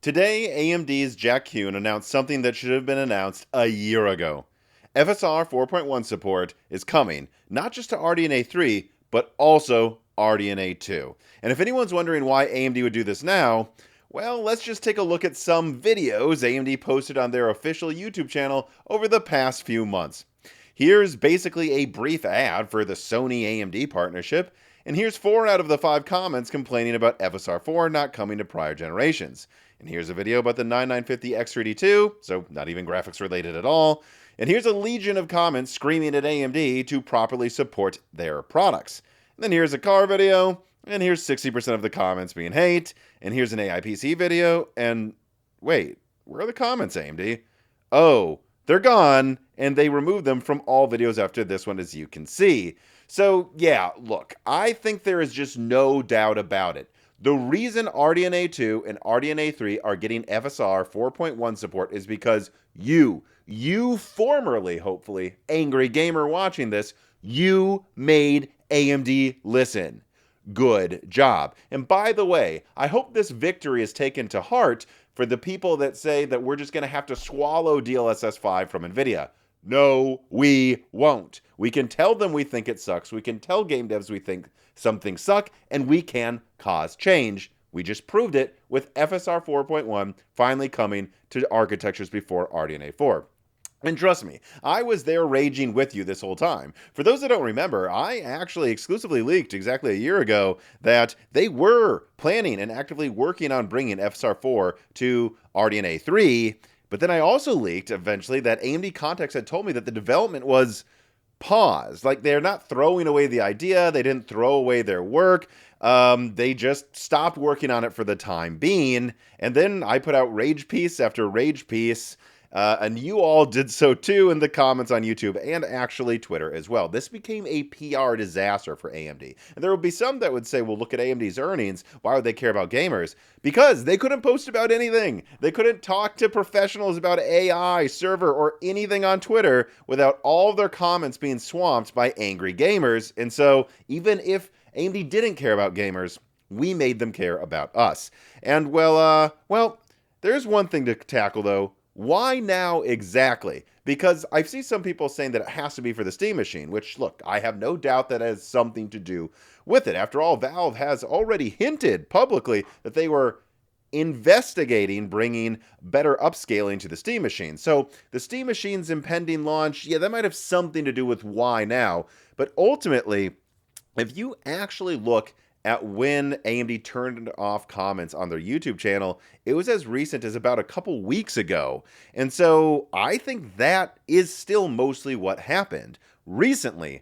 Today, AMD's Jack Kuhn announced something that should have been announced a year ago. FSR 4.1 support is coming, not just to RDNA 3, but also RDNA 2. And if anyone's wondering why AMD would do this now, well, let's just take a look at some videos AMD posted on their official YouTube channel over the past few months. Here's basically a brief ad for the Sony AMD partnership, and here's 4 out of the 5 comments complaining about FSR 4 not coming to prior generations. And here's a video about the 9950 X3D2, so not even graphics related at all. And here's a legion of comments screaming at AMD to properly support their products. And then here's a car video, and here's 60% of the comments being hate, and here's an AIPC video, and wait, where are the comments, AMD? Oh, they're gone, and they removed them from all videos after this one, as you can see. So yeah, look, I think there is just no doubt about it. The reason RDNA 2 and RDNA 3 are getting FSR 4.1 support is because you formerly, hopefully, angry gamer watching this, you made AMD listen. Good job. And by the way, I hope this victory is taken to heart for the people that say that we're just going to have to swallow DLSS 5 from Nvidia. No, we won't. We can tell them we think it sucks. We can tell game devs we think some things suck, and we can cause change. We just proved it with FSR 4.1 finally coming to architectures before RDNA 4. And trust me, I was there raging with you this whole time. For those that don't remember, I actually exclusively leaked exactly a year ago that they were planning and actively working on bringing FSR 4 to RDNA 3. But then I also leaked eventually that AMD Context had told me that the development was paused. Like, they're not throwing away the idea. They didn't throw away their work. They just stopped working on it for the time being. And then I put out rage piece after rage piece. And you all did so too in the comments on YouTube and actually Twitter as well. This became a PR disaster for AMD. And there will be some that would say, well, look at AMD's earnings. Why would they care about gamers? Because they couldn't post about anything. They couldn't talk to professionals about AI, server, or anything on Twitter without all of their comments being swamped by angry gamers. And so even if AMD didn't care about gamers, we made them care about us. And well, there's one thing to tackle though. Why now exactly? Because I see some people saying that it has to be for the Steam machine, which, look, I have no doubt that has something to do with it. After all, Valve has already hinted publicly that they were investigating bringing better upscaling to the Steam machine. So the Steam machine's impending launch, yeah, that might have something to do with why now. But ultimately, if you actually look at when AMD turned off comments on their YouTube channel, it was as recent as about a couple weeks ago. And so I think that is still mostly what happened. Recently,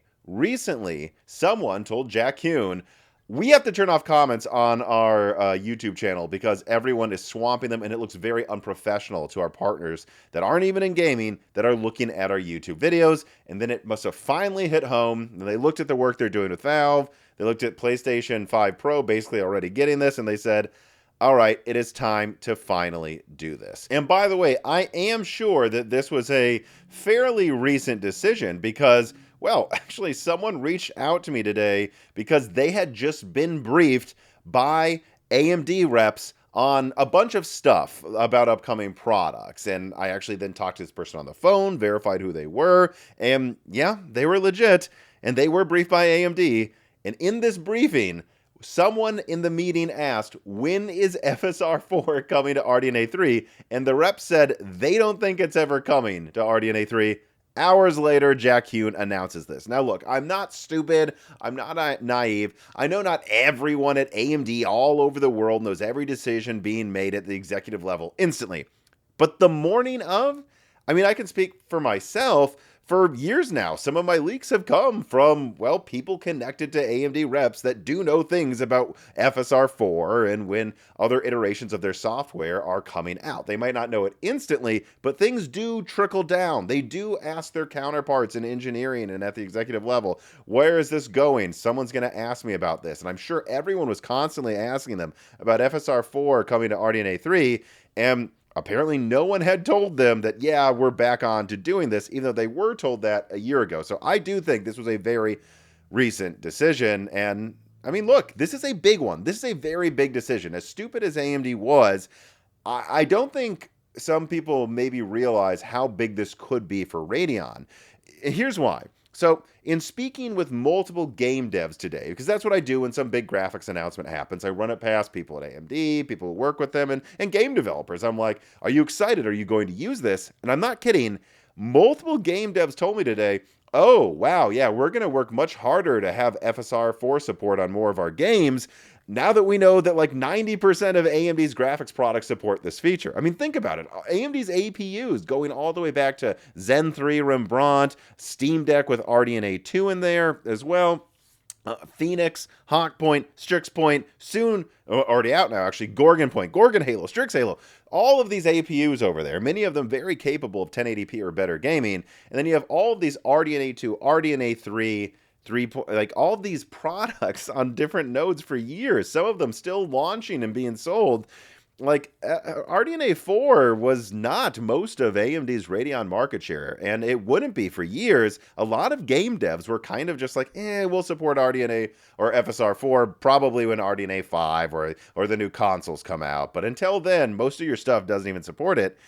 someone told Jack Kuhn, we have to turn off comments on our YouTube channel because everyone is swamping them and it looks very unprofessional to our partners that aren't even in gaming that are looking at our YouTube videos. And then it must have finally hit home. And they looked at the work they're doing with Valve. They looked at PlayStation 5 Pro basically already getting this, and they said, all right, it is time to finally do this. And by the way, I am sure that this was a fairly recent decision because, well, actually someone reached out to me today because they had just been briefed by AMD reps on a bunch of stuff about upcoming products. And I actually then talked to this person on the phone, verified who they were, and yeah, they were legit, and they were briefed by AMD. And in this briefing, someone in the meeting asked, when is FSR 4 coming to RDNA 3? And the rep said they don't think it's ever coming to RDNA 3. Hours later, Jack Kuhn announces this. Now look, I'm not stupid. I'm not naive. I know not everyone at AMD all over the world knows every decision being made at the executive level instantly. But the morning of, I mean, I can speak for myself. For years now, some of my leaks have come from, well, people connected to AMD reps that do know things about FSR 4 and when other iterations of their software are coming out. They might not know it instantly, but things do trickle down. They do ask their counterparts in engineering and at the executive level, where is this going? Someone's going to ask me about this. And I'm sure everyone was constantly asking them about FSR 4 coming to RDNA 3, and apparently no one had told them that, yeah, we're back on to doing this, even though they were told that a year ago. So I do think this was a very recent decision. And I mean, look, this is a big one. This is a very big decision. As stupid as AMD was, I don't think some people maybe realize how big this could be for Radeon. Here's why. So, in speaking with multiple game devs today, because that's what I do when some big graphics announcement happens, I run it past people at AMD, people who work with them, and game developers. I'm like, are you excited? Are you going to use this? And I'm not kidding. Multiple game devs told me today, oh, wow, yeah, we're going to work much harder to have FSR 4 support on more of our games now that we know that like 90% of AMD's graphics products support this feature. I mean, think about it. AMD's APUs going all the way back to Zen 3 Rembrandt, Steam Deck with RDNA 2 in there as well. Phoenix, Hawk Point, Strix Point, soon, already out now actually, Gorgon Point, Gorgon Halo, Strix Halo. All of these APUs over there, many of them very capable of 1080p or better gaming. And then you have all of these RDNA 2, RDNA 3, like all of these products on different nodes for years, some of them still launching and being sold. Like RDNA 4 was not most of AMD's Radeon market share, and it wouldn't be for years. A lot of game devs were kind of just like, we'll support RDNA or FSR 4 probably when RDNA 5 or the new consoles come out. But until then, most of your stuff doesn't even support it.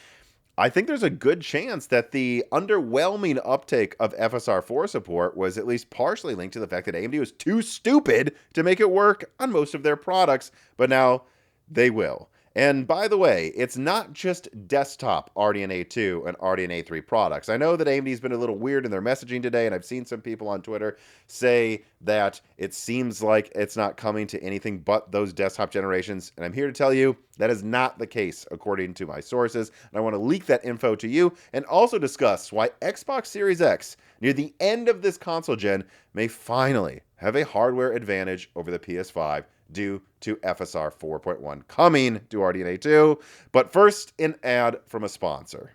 I think there's a good chance that the underwhelming uptake of FSR 4 support was at least partially linked to the fact that AMD was too stupid to make it work on most of their products, but now they will. And by the way, it's not just desktop RDNA 2 and RDNA 3 products. I know that AMD's been a little weird in their messaging today, and I've seen some people on Twitter say that it seems like it's not coming to anything but those desktop generations. And I'm here to tell you that is not the case, according to my sources. And I want to leak that info to you and also discuss why Xbox Series X, near the end of this console gen, may finally have a hardware advantage over the PS5 due to FSR 4.1 coming to RDNA 2. But first, an ad from a sponsor.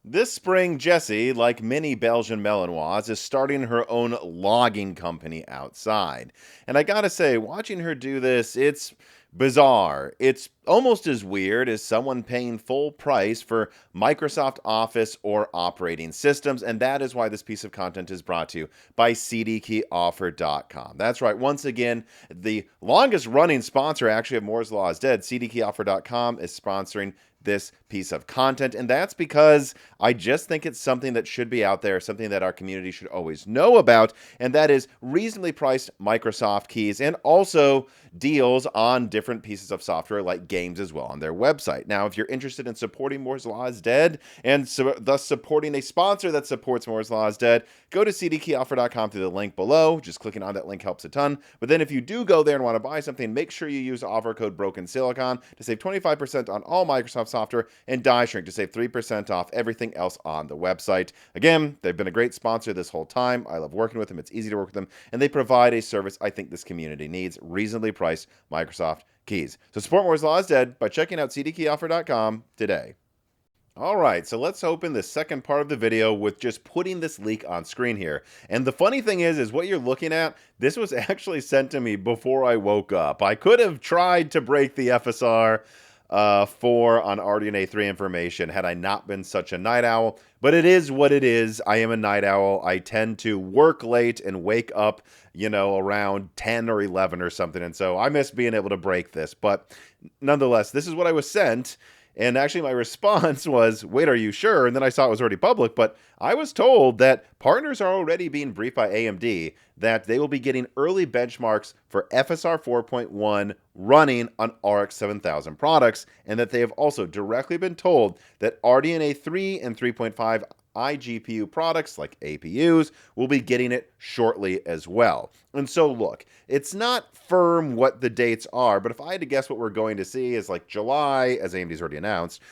This spring, Jessie, like many Belgian Malinois, is starting her own logging company outside. And I gotta say, watching her do this, it's bizarre. It's almost as weird as someone paying full price for Microsoft Office or operating systems, and that is why this piece of content is brought to you by CDkeyoffer.com. That's right, once again, the longest running sponsor actually of Moore's Law is Dead, CDkeyoffer.com, is sponsoring this piece of content, and that's because I just think it's something that should be out there, something that our community should always know about, and that is reasonably priced Microsoft keys and also deals on different pieces of software like games as well on their website. Now, if you're interested in supporting Moore's Law is Dead and thus supporting a sponsor that supports Moore's Law is Dead, go to cdkeyoffer.com through the link below. Just clicking on that link helps a ton. But then if you do go there and want to buy something, make sure you use offer code BrokenSilicon to save 25% on all Microsoft software and Die Shrink to save 3% off everything else on the website. Again, they've been a great sponsor this whole time. I love working with them. It's easy to work with them. And they provide a service I think this community needs, reasonably priced Microsoft keys. So support Moore's Law is Dead by checking out cdkeyoffer.com today. All right, so let's open the second part of the video with just putting this leak on screen here. And the funny thing is what you're looking at, this was actually sent to me before I woke up. I could have tried to break the FSR 4 on RDNA 3 information had I not been such a night owl, but it is what it is. I am a night owl. I tend to work late and wake up, around 10 or 11 or something, and so I miss being able to break this, but nonetheless, this is what I was sent. And actually my response was, wait, are you sure? And then I saw it was already public, but I was told that partners are already being briefed by AMD that they will be getting early benchmarks for FSR 4.1 running on RX 7000 products, and that they have also directly been told that RDNA 3 and 3.5 iGPU products like APUs will be getting it shortly as well. And so look, it's not firm what the dates are, but if I had to guess what we're going to see is like July, as AMD's already announced,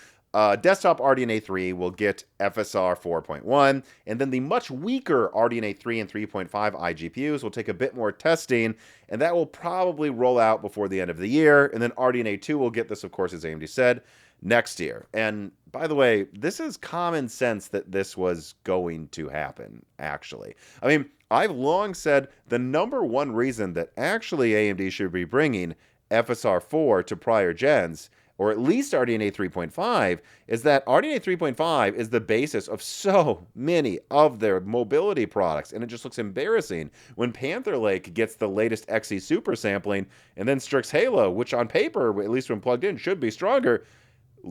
desktop RDNA 3 will get FSR 4.1, and then the much weaker RDNA 3 and 3.5 iGPUs will take a bit more testing, and that will probably roll out before the end of the year, and then RDNA 2 will get this, of course, as AMD said, next year. And by the way, this is common sense that this was going to happen, actually. I mean, I've long said the number one reason that actually AMD should be bringing FSR 4 to prior gens, or at least RDNA 3.5, is that RDNA 3.5 is the basis of so many of their mobility products, and it just looks embarrassing when Panther Lake gets the latest XE super sampling, and then Strix Halo, which on paper, at least when plugged in, should be stronger,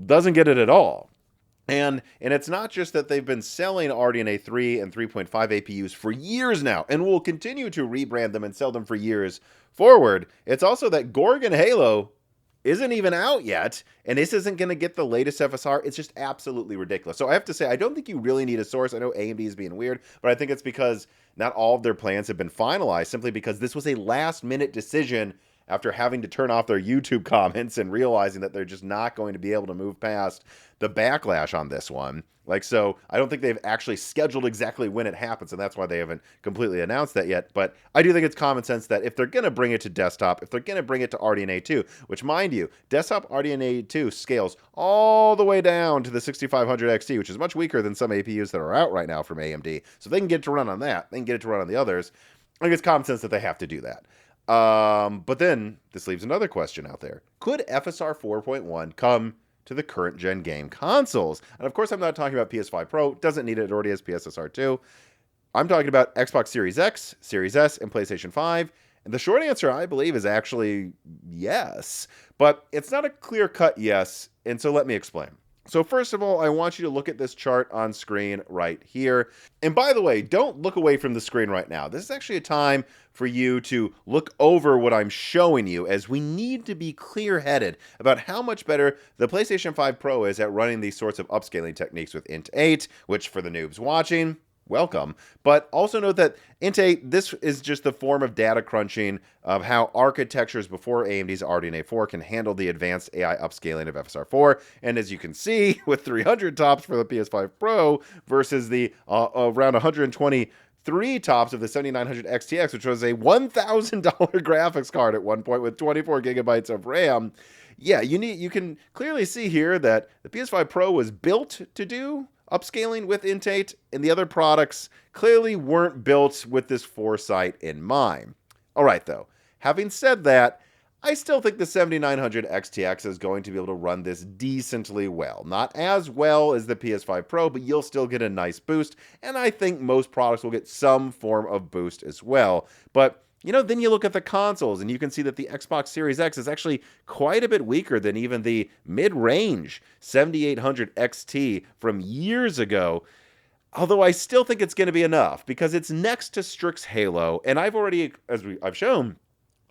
doesn't get it at all. And it's not just that they've been selling RDNA 3 and 3.5 APUs for years now, and will continue to rebrand them and sell them for years forward. It's also that Gorgon Halo isn't even out yet, and this isn't going to get the latest FSR. It's just absolutely ridiculous. So I have to say, I don't think you really need a source. I know AMD is being weird, but I think it's because not all of their plans have been finalized, simply because this was a last-minute decision after having to turn off their YouTube comments and realizing that they're just not going to be able to move past the backlash on this one. So I don't think they've actually scheduled exactly when it happens, and that's why they haven't completely announced that yet. But I do think it's common sense that if they're going to bring it to desktop, if they're going to bring it to RDNA 2, which, mind you, desktop RDNA 2 scales all the way down to the 6500 XT, which is much weaker than some APUs that are out right now from AMD. So if they can get it to run on that, they can get it to run on the others. I think it's common sense that they have to do that. But then this leaves another question out there. Could FSR 4.1 come to the current gen game consoles? And of course, I'm not talking about PS5 Pro. Doesn't need it. It already has PSSR 2. I'm talking about Xbox Series X, Series S, and PlayStation 5. And the short answer, I believe, is actually yes. But it's not a clear-cut yes, and so let me explain. So first of all, I want you to look at this chart on screen right here. And by the way, don't look away from the screen right now. This is actually a time for you to look over what I'm showing you, as we need to be clear-headed about how much better the PlayStation 5 Pro is at running these sorts of upscaling techniques with Int 8, which for the noobs watching, welcome. But also note that Int 8, this is just the form of data crunching of how architectures before AMD's RDNA 4 can handle the advanced AI upscaling of FSR 4. And as you can see, with 300 tops for the PS5 Pro versus the around 123 tops of the 7900 XTX, which was a $1,000 graphics card at one point with 24 gigabytes of RAM. Yeah, you can clearly see here that the PS5 Pro was built to do upscaling with Int 8, and the other products clearly weren't built with this foresight in mind. All right, though. Having said that, I still think the 7900 XTX is going to be able to run this decently well. Not as well as the PS5 Pro, but you'll still get a nice boost, and I think most products will get some form of boost as well. But then you look at the consoles, and you can see that the Xbox Series X is actually quite a bit weaker than even the mid-range 7800 XT from years ago. Although I still think it's going to be enough, because it's next to Strix Halo, and I've already, I've shown,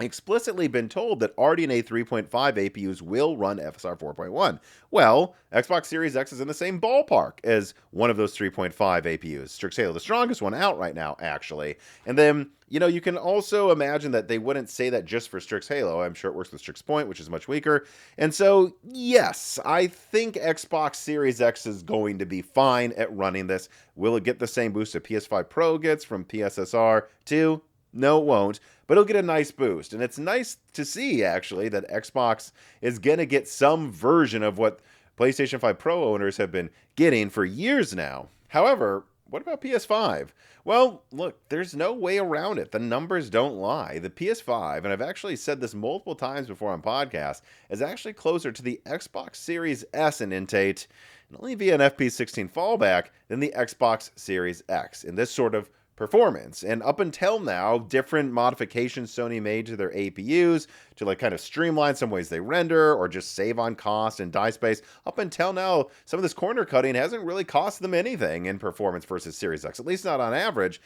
explicitly been told that RDNA 3.5 APUs will run FSR 4.1. Well, Xbox Series X is in the same ballpark as one of those 3.5 APUs. Strix Halo, the strongest one out right now, actually. And then, you can also imagine that they wouldn't say that just for Strix Halo. I'm sure it works with Strix Point, which is much weaker. And so, yes, I think Xbox Series X is going to be fine at running this. Will it get the same boost that PS5 Pro gets from PSSR 2? No, it won't, but it'll get a nice boost. And it's nice to see, actually, that Xbox is going to get some version of what PlayStation 5 Pro owners have been getting for years now. However, what about PS5? Well, look, there's no way around it. The numbers don't lie. The PS5, and I've actually said this multiple times before on podcasts, is actually closer to the Xbox Series S in Int 8, and only via an FP16 fallback, than the Xbox Series X in this sort of performance. And up until now, different modifications Sony made to their APUs to kind of streamline some ways they render or just save on cost and die space. Up until now, some of this corner cutting hasn't really cost them anything in performance versus Series X, at least not on average.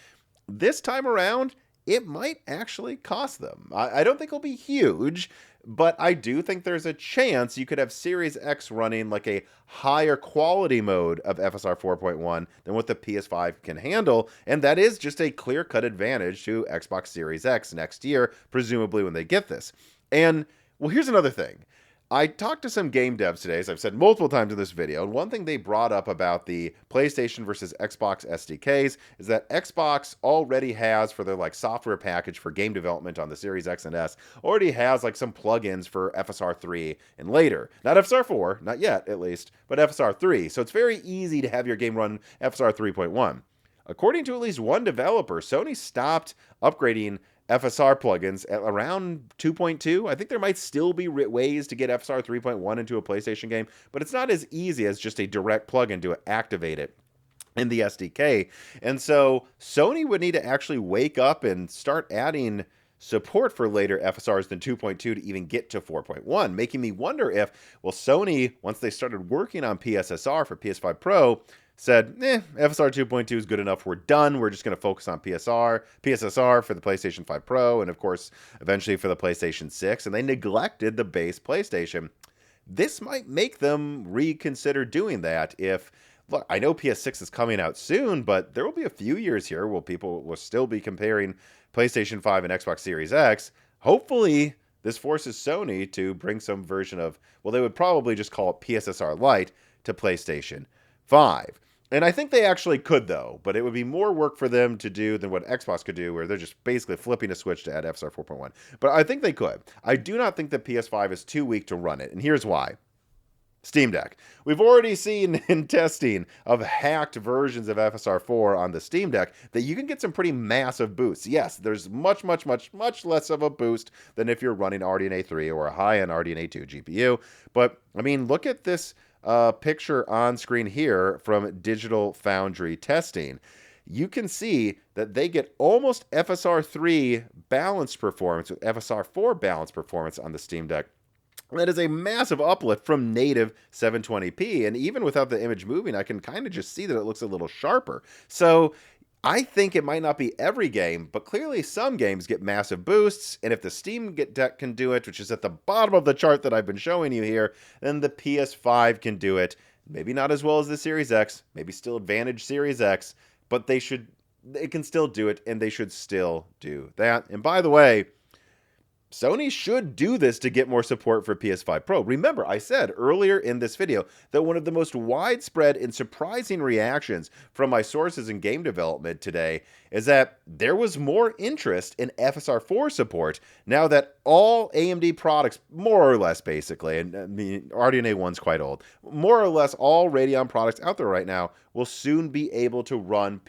This time around, it might actually cost them. I don't think it'll be huge, but I do think there's a chance you could have Series X running like a higher quality mode of FSR 4.1 than what the PS5 can handle, and that is just a clear-cut advantage to Xbox Series X next year, presumably when they get this. And, well, here's another thing. I talked to some game devs today, as I've said multiple times in this video, and one thing they brought up about the PlayStation versus Xbox SDKs is that Xbox already has, for their software package for game development on the Series X and S, already has some plugins for FSR 3 and later. Not FSR 4, not yet at least, but FSR 3. So it's very easy to have your game run FSR 3.1. According to at least one developer, Sony stopped upgrading FSR plugins at around 2.2. I think there might still be ways to get FSR 3.1 into a PlayStation game, but it's not as easy as just a direct plugin to activate it in the SDK. And so Sony would need to actually wake up and start adding support for later FSRs than 2.2 to even get to 4.1, making me wonder if, well, Sony, once they started working on PSSR for PS5 Pro, said, FSR 2.2 is good enough. We're done. We're just going to focus on PSSR for the PlayStation 5 Pro, and of course, eventually for the PlayStation 6, and they neglected the base PlayStation. This might make them reconsider doing that if, look, I know PS6 is coming out soon, but there will be a few years here where people will still be comparing PlayStation 5 and Xbox Series X. Hopefully, this forces Sony to bring some version of, well, they would probably just call it PSSR Lite to PlayStation 5. And I think they actually could, though, but it would be more work for them to do than what Xbox could do, where they're just basically flipping a switch to add FSR 4.1. But I think they could. I do not think the PS5 is too weak to run it, and here's why. Steam Deck. We've already seen in testing of hacked versions of FSR 4 on the Steam Deck that you can get some pretty massive boosts. Yes, there's much less of a boost than if you're running RDNA 3 or a high-end RDNA 2 GPU. But, I mean, look at this picture on screen here from Digital Foundry testing. You can see that they get almost FSR 3 balanced performance with FSR 4 balanced performance on the Steam Deck. That is a massive uplift from native 720p, and even without the image moving, I can kind of just see that it looks a little sharper. So I think it might not be every game, but clearly some games get massive boosts, and if the Steam Deck can do it, which is at the bottom of the chart that I've been showing you here, then the PS5 can do it. Maybe not as well as the Series X, maybe still advantage Series X, but it can still do it, and they should still do that. And by the way, Sony should do this to get more support for PS5 Pro. Remember, I said earlier in this video that one of the most widespread and surprising reactions from my sources in game development today is that there was more interest in FSR 4 support now that all AMD products, more or less basically, and I mean, RDNA 1's quite old, more or less all Radeon products out there right now will soon be able to run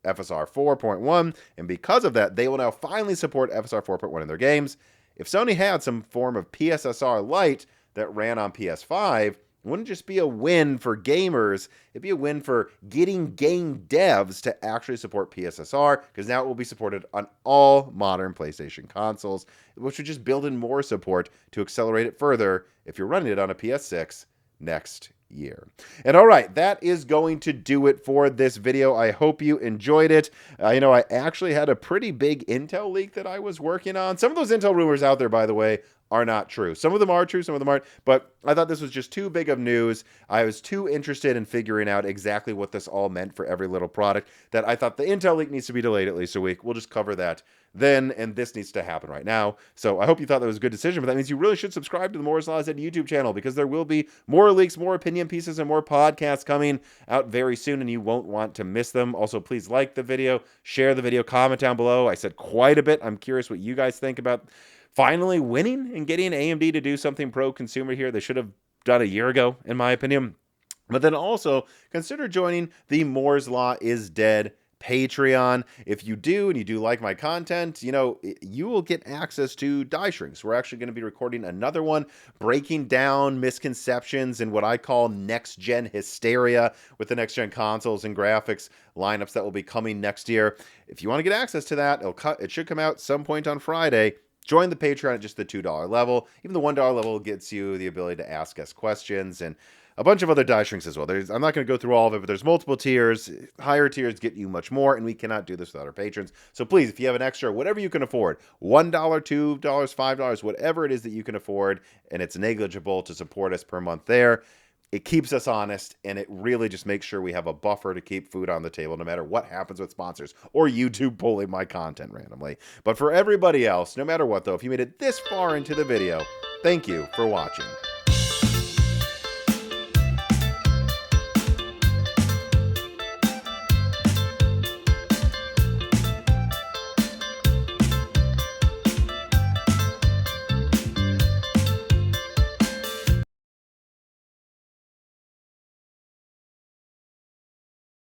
FSR 4.1, and because of that, they will now finally support FSR 4.1 in their games. If Sony had some form of PSSR Lite that ran on PS5, it wouldn't just be a win for gamers, it'd be a win for getting game devs to actually support PSSR, because now it will be supported on all modern PlayStation consoles, which would just build in more support to accelerate it further if you're running it on a PS6 next year. And all right, that is going to do it for this video. I hope you enjoyed it. I actually had a pretty big Intel leak that I was working on. Some of those Intel rumors out there, by the way, are not true. Some of them are true, some of them aren't, but I thought this was just too big of news. I was too interested in figuring out exactly what this all meant for every little product that I thought the Intel leak needs to be delayed at least a week. We'll just cover that then, and this needs to happen right now. So I hope you thought that was a good decision, but that means you really should subscribe to the Moore's Law Said YouTube channel, because there will be more leaks, more opinion pieces, and more podcasts coming out very soon, and you won't want to miss them. Also, please like the video, share the video, comment down below. I said quite a bit. I'm curious what you guys think about finally winning and getting AMD to do something pro-consumer here. They should have done a year ago, in my opinion. But then also, consider joining the Moore's Law is Dead Patreon. If you do, and you do like my content, you will get access to Die Shrinks. We're actually going to be recording another one, breaking down misconceptions and what I call next-gen hysteria with the next-gen consoles and graphics lineups that will be coming next year. If you want to get access to that, it should come out some point on Friday. Join the Patreon at just the $2 level. Even the $1 level gets you the ability to ask us questions and a bunch of other Die Shrinks as well. I'm not going to go through all of it, but there's multiple tiers. Higher tiers get you much more, and we cannot do this without our patrons. So please, if you have an extra, whatever you can afford, $1, $2, $5, whatever it is that you can afford, and it's negligible to support us per month there, it keeps us honest, and it really just makes sure we have a buffer to keep food on the table no matter what happens with sponsors or YouTube pulling my content randomly. But for everybody else, no matter what though, if you made it this far into the video, thank you for watching.